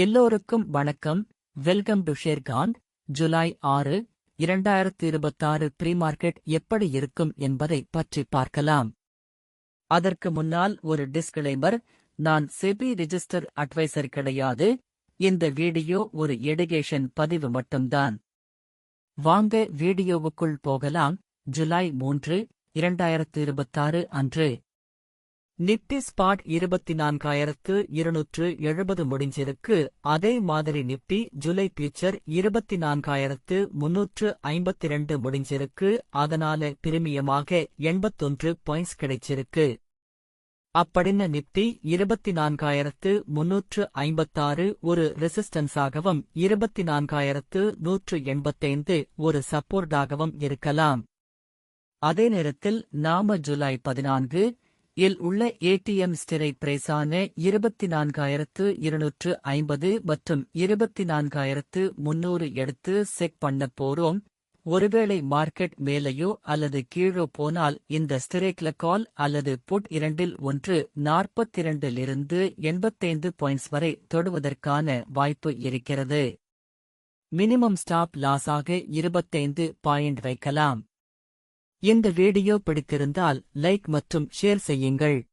எல்லோருக்கும் வணக்கம். Welcome to Sharekhan. July 6, 2026 pre market எப்படி இருக்கும் என்பதை பற்றி பார்க்கலாம். அதற்கு முன்னால் ஒரு டிஸ்க்ளைமர். நான் செபி ரிஜிஸ்டர் அட்வைசர் கிடையாது. இந்த வீடியோ ஒரு எடுகேஷன் பதிவு மட்டும்தான். வாங்க வீடியோவுக்குள் போகலாம். ஜூலை 3, 2026 அன்று நிப்டி ஸ்பாட் 24,270 முடிஞ்சிருக்கு. அதே மாதிரி நிப்டி ஜூலை ஃபியூச்சர் 24,352 முடிஞ்சிருக்கு. அதனால பிரீமியமாக 81 பாயிண்ட்ஸ் கிடைச்சிருக்கு. அப்படின்ன நிப்டி 24,356 ஒரு ரெசிஸ்டன்ஸாகவும் 24,185 ஒரு சப்போர்ட்டாகவும் இருக்கலாம். அதே நேரத்தில் நாம ஜூலை 14 இல் உள்ள ஏடிஎம் ஸ்டிரைக் பிரைஸான 24,250 மற்றும் 24,300 எடுத்து செக் பண்ண போறோம். ஒருவேளை மார்க்கெட் மேலேயோ அல்லது கீழோ போனால் இந்த ஸ்டிரைக்ல கால் அல்லது புட் இரண்டில் ஒன்று 42லிருந்து 85 பாயிண்ட்ஸ் வரை தொடுவதற்கான வாய்ப்பு இருக்கிறது. மினிமம் ஸ்டாப் லாஸாக 25 பாயிண்ட் வைக்கலாம். இந்த வீடியோ பிடித்திருந்தால் லைக் மற்றும் ஷேர் செய்யுங்கள்.